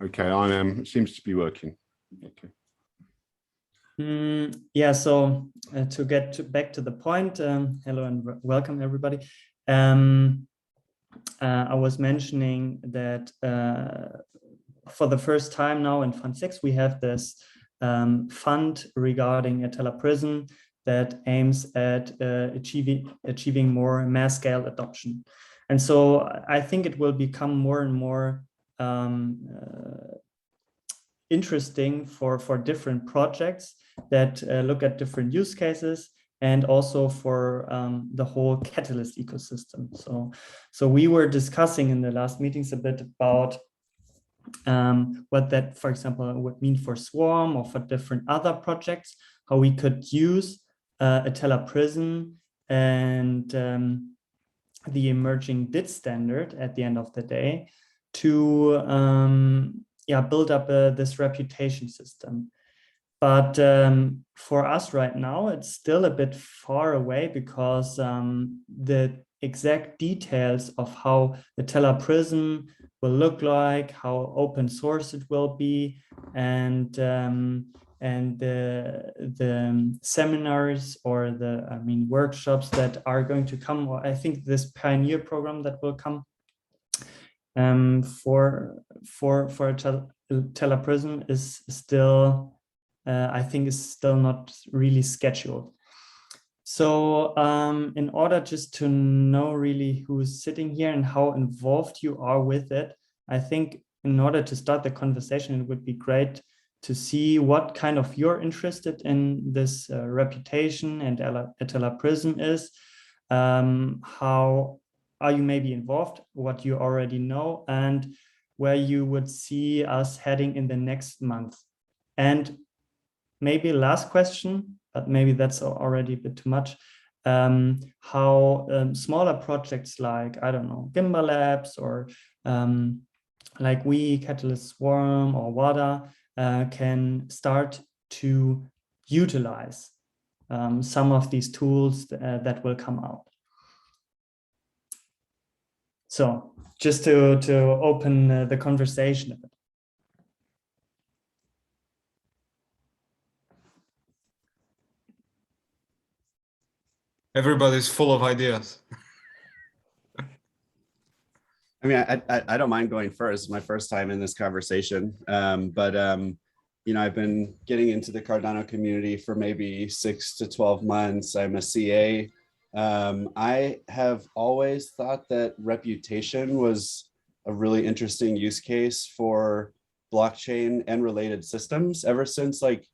Okay, I am. It seems to be working. Okay. Yeah, so to get back to the point, hello and welcome everybody. I was mentioning that for the first time now in Fund 6, we have this fund regarding Atella Prism that aims at achieving more mass scale adoption. And so I think it will become more and more interesting for different projects that look at different use cases, and also for the whole Catalyst ecosystem. So we were discussing in the last meetings a bit about what that, for example, would mean for Swarm or for different other projects, how we could use Atella Prism and the emerging DIT standard at the end of the day to build up this reputation system. But for us right now, it's still a bit far away, because the exact details of how the Atella Prism will look like, how open source it will be, and the seminars or the workshops that are going to come, or I think this Pioneer program that will come for Atella Prism is still, I think, is still not really scheduled. So in order just to know really who's sitting here and how involved you are with it, I think in order to start the conversation, it would be great to see what kind of you're interested in this reputation and Atella Prism is. How are you maybe involved, what you already know, and where you would see us heading in the next month. And maybe last question, but maybe that's already a bit too much, how smaller projects like, I don't know, Gimbal Labs, or like we, Catalyst Swarm, or WADA can start to utilize some of these tools that will come out. So just to open the conversation a bit. Everybody's full of ideas. I mean, I don't mind going first. It's my first time in this conversation, you know, I've been getting into the Cardano community for maybe 6 to 12 months. I'm a CA. I have always thought that reputation was a really interesting use case for blockchain and related systems ever since, like,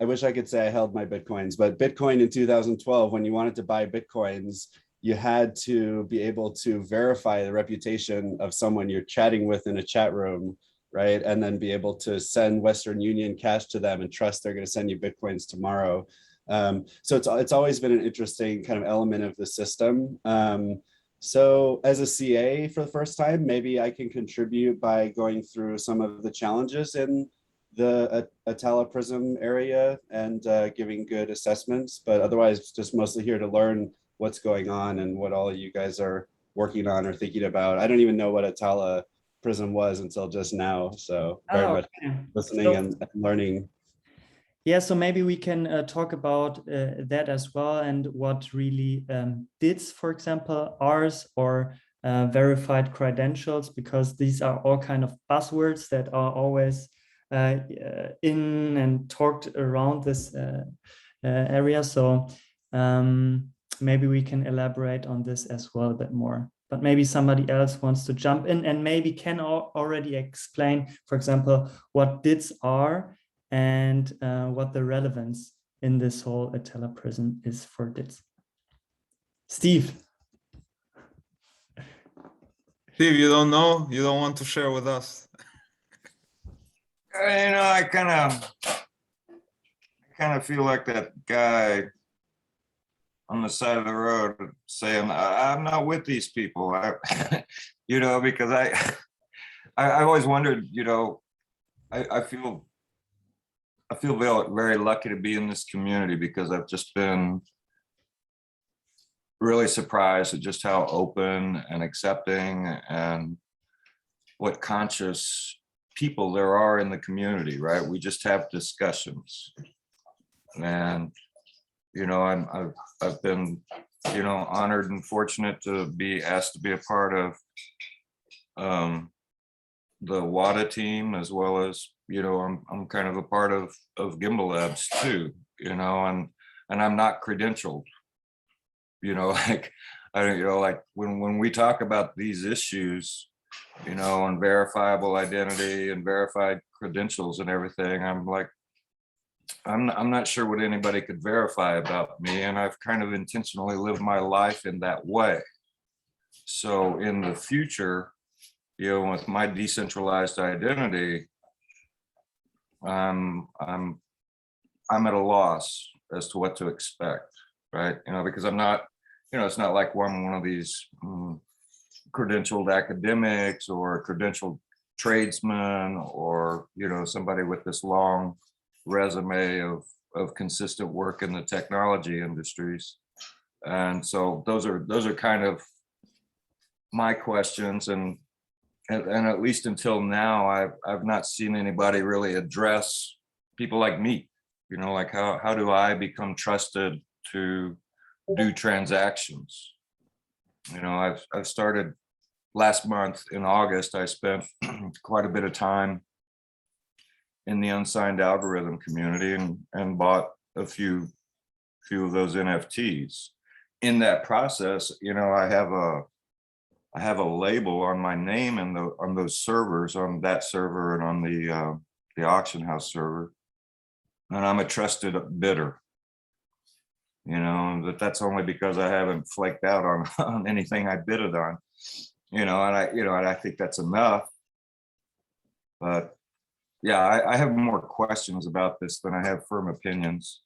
I wish I could say I held my Bitcoins, but Bitcoin in 2012, when you wanted to buy Bitcoins, you had to be able to verify the reputation of someone you're chatting with in a chat room, right? And then be able to send Western Union cash to them and trust they're going to send you Bitcoins tomorrow. So it's always been an interesting kind of element of the system. So as a CA for the first time, maybe I can contribute by going through some of the challenges in the Atella Prism area and giving good assessments, but otherwise just mostly here to learn what's going on and what all of you guys are working on or thinking about. I don't even know what Atella Prism was until just now, so very much listening and learning. Yeah, so maybe we can talk about that as well, and what really DITs, for example, ours, or verified credentials, because these are all kind of buzzwords that are always in and talked around this area. So maybe we can elaborate on this as well a bit more. But maybe somebody else wants to jump in and maybe can already explain, for example, what DITs are and what the relevance in this whole Atella Prism is for DITs. Steve. Steve, you don't know? You don't want to share with us? You know, I kind of feel like that guy on the side of the road saying, I'm not with these people, you know, because I always wondered, you know, I feel very lucky to be in this community, because I've just been really surprised at just how open and accepting and what conscious people there are in the community, right? We just have discussions. And, you know, I've been, you know, honored and fortunate to be asked to be a part of the WADA team, as well as, you know, I'm kind of a part of Gimbal Labs too, you know, and I'm not credentialed, you know, like, I don't, you know, like when we talk about these issues, you know, and verifiable identity and verified credentials and everything, I'm like, I'm not sure what anybody could verify about me, and I've kind of intentionally lived my life in that way. So in the future, you know, with my decentralized identity, I'm at a loss as to what to expect, right? You know, because I'm not, you know, it's not like one of these credentialed academics or credentialed tradesmen, or, you know, somebody with this long resume of consistent work in the technology industries. And so those are kind of my questions, and at least until now, I've not seen anybody really address people like me, you know, like how do I become trusted to do transactions? You know, I've started last month in August. I spent quite a bit of time in the unsigned algorithm community and bought a few of those NFTs. In that process, you know, I have a label on my name and on those servers, on that server and on the auction house server, and I'm a trusted bidder. You know, that's only because I haven't flaked out on anything I bidded on. You know, and I think that's enough. But yeah, I have more questions about this than I have firm opinions.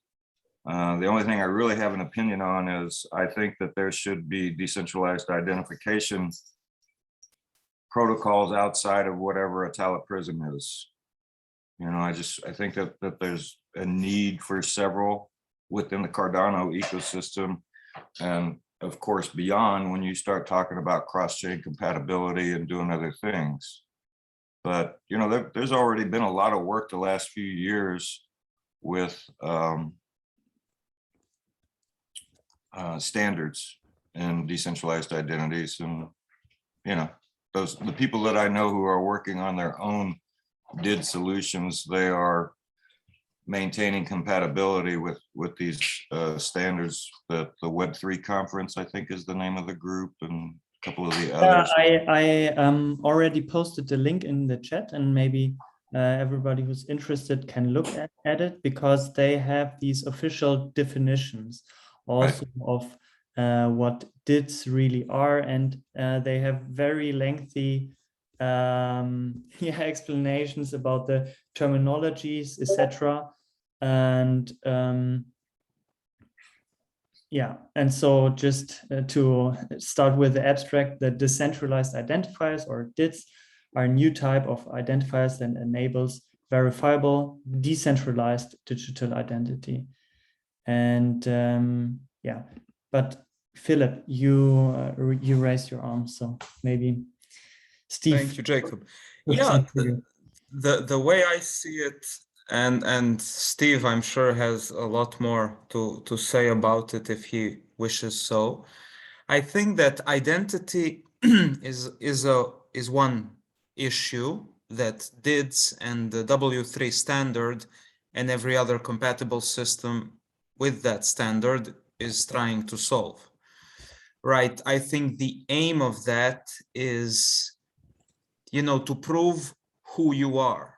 The only thing I really have an opinion on is I think that there should be decentralized identification protocols outside of whatever a Talit Prism is. You know, I think that there's a need for several within the Cardano ecosystem, and of course beyond, when you start talking about cross-chain compatibility and doing other things. But, you know, there's already been a lot of work the last few years with standards and decentralized identities. And, you know, the people that I know who are working on their own DID solutions, they are maintaining compatibility with these standards. That the Web3 conference, I think, is the name of the group, and a couple of the others. I already posted the link in the chat, and maybe everybody who's interested can look at it, because they have these official definitions also of what DIDs really are, and they have very lengthy explanations about the terminologies, etc. And and so just to start with the abstract, the decentralized identifiers, or DIDs, are a new type of identifiers that enables verifiable decentralized digital identity. And but Philip, you raised your arm, so maybe Steve. Thank you, Jacob. Yeah, the way I see it, and Steve, I'm sure, has a lot more to say about it if he wishes so. I think that identity is one issue that DIDs and the W3 standard and every other compatible system with that standard is trying to solve. Right. I think the aim of that is, you know, to prove who you are.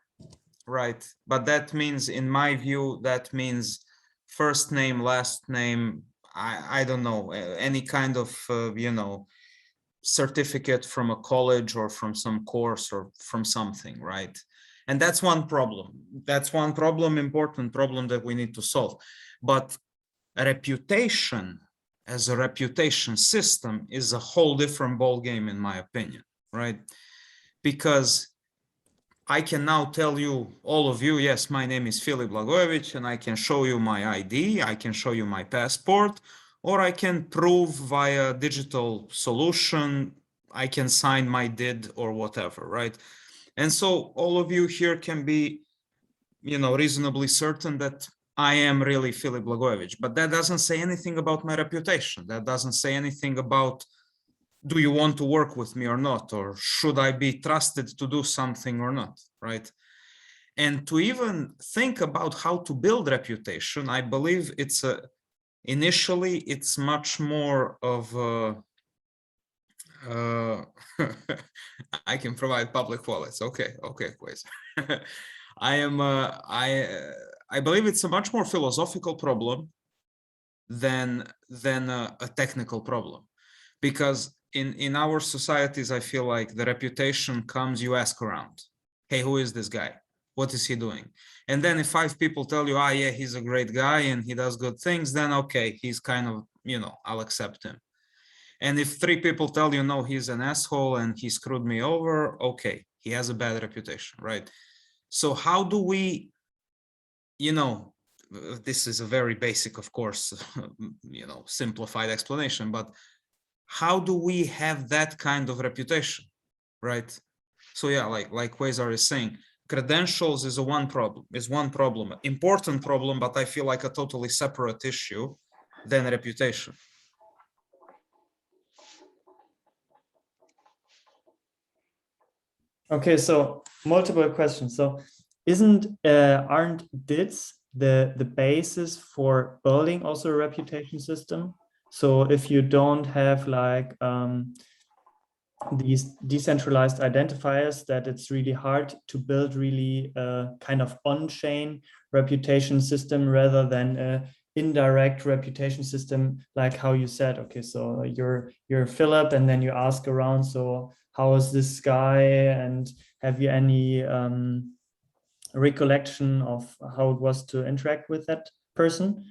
Right. But that means, in my view, that means first name, last name, I don't know, any kind of, you know, certificate from a college or from some course or from something, right? And that's one problem. That's one problem, important problem that we need to solve. But a reputation as a reputation system is a whole different ballgame, in my opinion, right? Because I can now tell you, all of you, yes, my name is Filip Blagojevic, and I can show you my ID, I can show you my passport, or I can prove via digital solution, I can sign my DID or whatever, right? And so all of you here can be, reasonably certain that I am really Filip Blagojevich, but that doesn't say anything about my reputation. That doesn't say anything about, do you want to work with me or not? Or should I be trusted to do something or not, right? And to even think about how to build reputation, I believe initially it's much more of I can provide public wallets. Okay, Quasar. I believe it's a much more philosophical problem than a technical problem, because in our societies, I feel like the reputation comes, you ask around, hey, who is this guy? What is he doing? And then if 5 people tell you, yeah, he's a great guy and he does good things, then okay, he's kind of, I'll accept him. And if 3 people tell you, no, he's an asshole and he screwed me over, okay, he has a bad reputation, right? So how do we, this is a very basic, of course, simplified explanation, but how do we have that kind of reputation, right? So yeah, like Quasar is saying, credentials is one problem, important problem, but I feel like a totally separate issue than reputation. Okay, so multiple questions. So aren't DIDs the basis for building also a reputation system? So if you don't have like these decentralized identifiers, that it's really hard to build really a kind of on-chain reputation system rather than a indirect reputation system, like how you said, okay, so you're Philip and then you ask around, so how is this guy, and have you any recollection of how it was to interact with that person?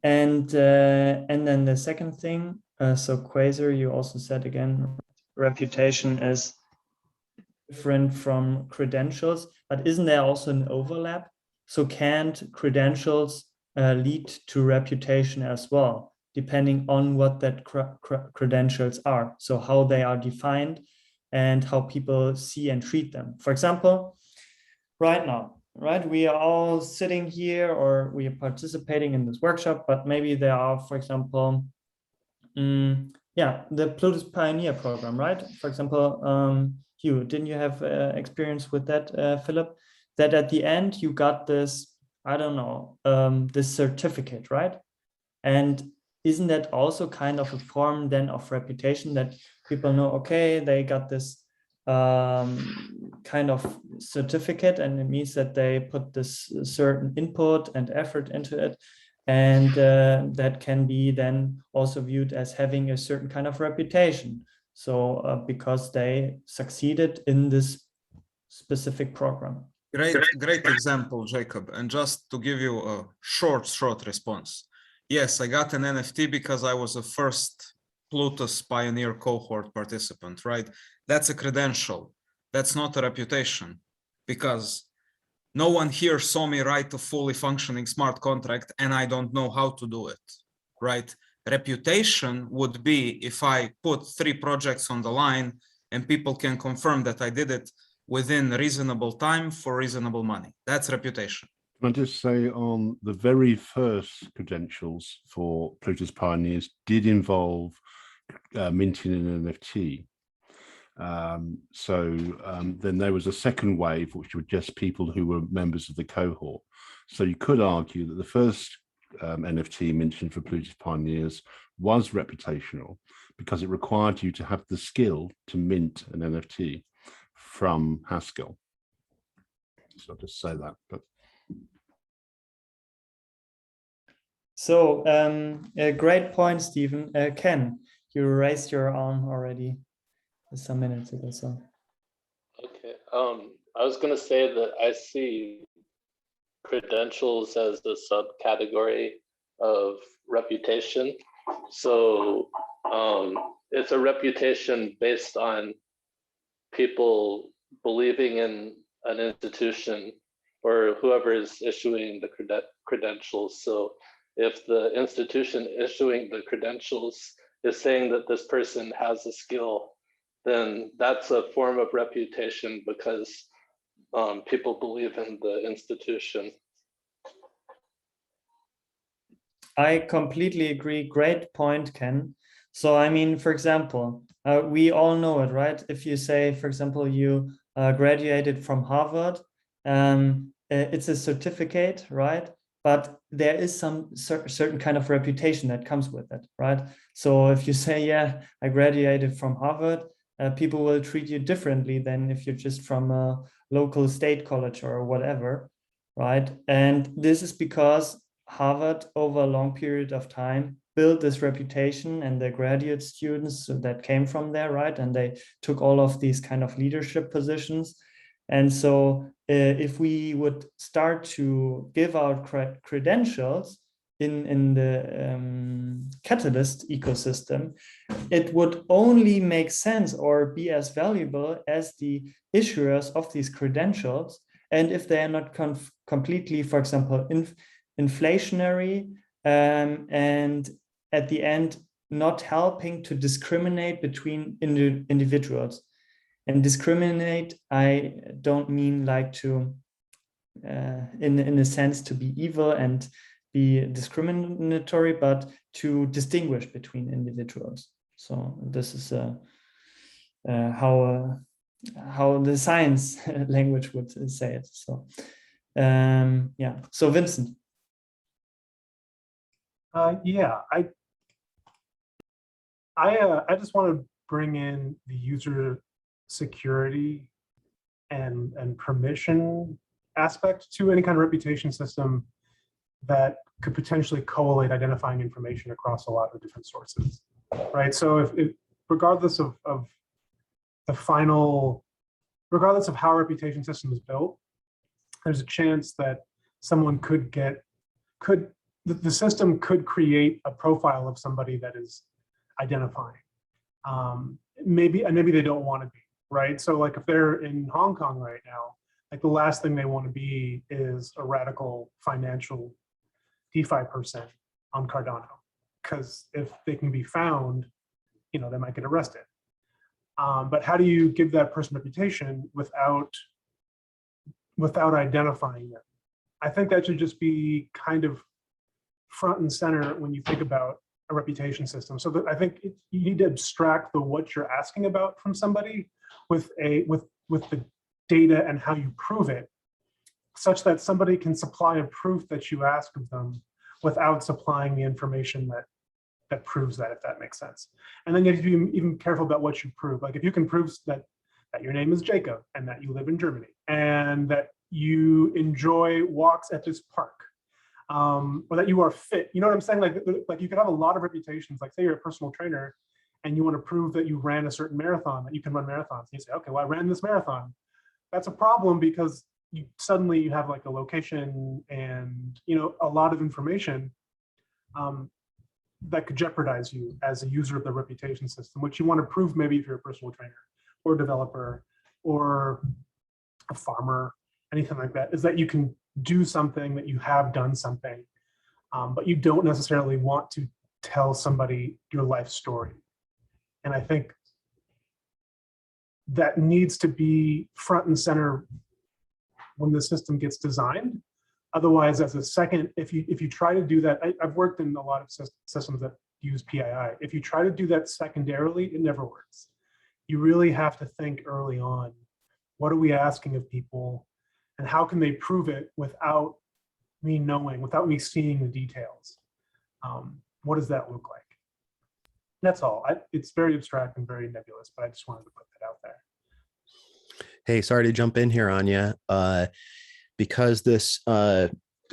And then the second thing, so Quasar, you also said again, reputation is different from credentials, but isn't there also an overlap? So can't credentials lead to reputation as well, depending on what that credentials are? So how they are defined and how people see and treat them. For example, right now, right, we are all sitting here or we are participating in this workshop, but maybe there are, for example, the Plutus Pioneer program, right? For example, didn't you have experience with that, Philip? That at the end you got this, I don't know, this certificate, right? And isn't that also kind of a form then of reputation, that people know, okay, they got this kind of certificate, and it means that they put this certain input and effort into it, and that can be then also viewed as having a certain kind of reputation. So because they succeeded in this specific program. Great example, Jacob. And just to give you a short response. Yes, I got an NFT because I was a first Plutus Pioneer cohort participant, right? That's a credential. That's not a reputation, because no one here saw me write a fully functioning smart contract and I don't know how to do it, right? Reputation would be if I put 3 projects on the line and people can confirm that I did it within reasonable time for reasonable money. That's reputation. Can I just say, on the very first credentials for Plutus Pioneers did involve minting an NFT. Then there was a second wave, which were just people who were members of the cohort. So you could argue that the first NFT mentioned for Plutus Pioneers was reputational, because it required you to have the skill to mint an NFT from Haskell. So I'll just say that. But so a great point, Stephen. Ken, you raised your arm already some minutes ago. So okay, I was going to say that I see credentials as the subcategory of reputation. So it's a reputation based on people believing in an institution or whoever is issuing the credentials. So if the institution issuing the credentials is saying that this person has a skill then that's a form of reputation because people believe in the institution. I completely agree. Great point, Ken. So, I mean, for example, we all know it, right? If you say, for example, you graduated from Harvard, it's a certificate, right? But there is some certain kind of reputation that comes with it, right? So if you say, yeah, I graduated from Harvard, people will treat you differently than if you're just from a local state college or whatever, right? And this is because Harvard, over a long period of time, built this reputation, and the graduate students that came from there, right? And they took all of these kind of leadership positions. And so if we would start to give out credentials in the Catalyst ecosystem, it would only make sense or be as valuable as the issuers of these credentials. And if they are not completely, for example, inflationary, and at the end, not helping to discriminate between individuals. And discriminate, I don't mean like to, in a sense, to be evil and be discriminatory, but to distinguish between individuals. So this is how the science language would say it. So yeah. So Vincent. Yeah, I just want to bring in the user security and permission aspect to any kind of reputation system that could potentially collate identifying information across a lot of different sources, right? So if regardless of the final, regardless of how a reputation system is built, there's a chance that someone the system could create a profile of somebody that is identifying. Maybe they don't want to be, right? So like if they're in Hong Kong right now, like the last thing they want to be is a radical financial DeFi person on Cardano, because if they can be found, they might get arrested. But how do you give that person reputation without identifying them? I think that should just be kind of front and center when you think about a reputation system. So that I think you need to abstract what you're asking about from somebody with the data and how you prove it, such that somebody can supply a proof that you ask of them without supplying the information that proves that, if that makes sense. And then you have to be even careful about what you prove. Like if you can prove that your name is Jacob and that you live in Germany and that you enjoy walks at this park, or that you are fit, you know what I'm saying? Like you could have a lot of reputations, like say you're a personal trainer and you want to prove that you ran a certain marathon, that you can run marathons. And you say, okay, well, I ran this marathon. That's a problem because you suddenly have like a location and a lot of information that could jeopardize you as a user of the reputation system, which you want to prove maybe if you're a personal trainer or developer or a farmer, anything like that, is that you can do something, that you have done something, but you don't necessarily want to tell somebody your life story. And I think that needs to be front and center when the system gets designed. Otherwise, as a second, if you try to do that, I've worked in a lot of systems that use PII. If you try to do that secondarily, it never works. You really have to think early on, what are we asking of people and how can they prove it without me knowing, without me seeing the details? What does that look like? That's all. It's very abstract and very nebulous, but I just wanted to put that out there. Hey, sorry to jump in here, Anya. Because this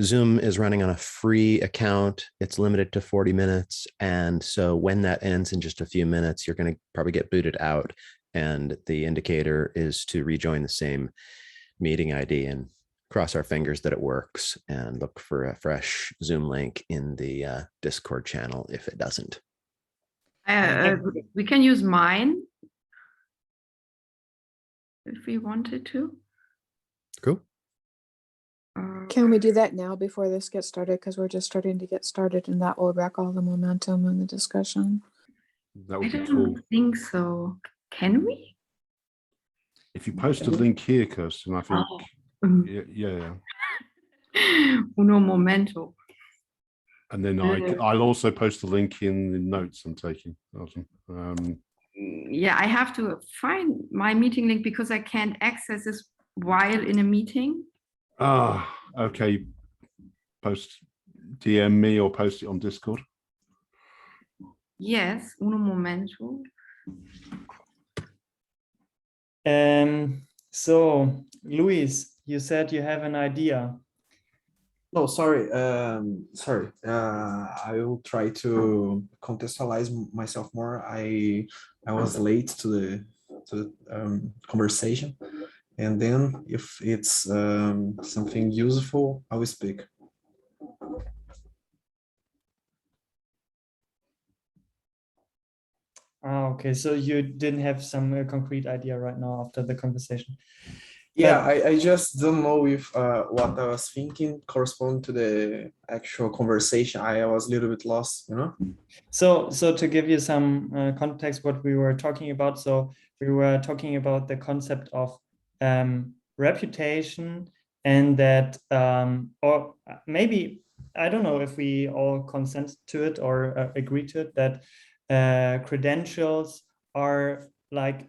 Zoom is running on a free account, it's limited to 40 minutes. And so when that ends in just a few minutes, you're going to probably get booted out. And the indicator is to rejoin the same meeting ID and cross our fingers that it works and look for a fresh Zoom link in the Discord channel if it doesn't. We can use mine if we wanted to. Cool. Can we do that now before this gets started? Because we're just starting to get started and that will wreck all the momentum in the discussion. That would be I cool. don't think so. Can we? If you post a link here, Kirsten, I think, Oh. yeah. Uno momento. And then I'll also post a link in the notes I'm taking. Awesome. Yeah, I have to find my meeting link because I can't access this while in a meeting. Okay. DM me or post it on Discord. Yes, uno momento. So Luis, you said you have an idea. No, sorry. I will try to contextualize myself more. I was late to the conversation, and then if it's something useful, I will speak. Okay, so you didn't have some concrete idea right now after the conversation. Yeah, I just don't know if what I was thinking correspond to the actual conversation. I was a little bit lost, you know? So to give you some context, what we were talking about, so we were talking about the concept of reputation, and that, or maybe, I don't know if we all consent to it or agree to it, that credentials are like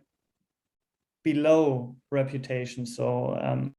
below reputation. So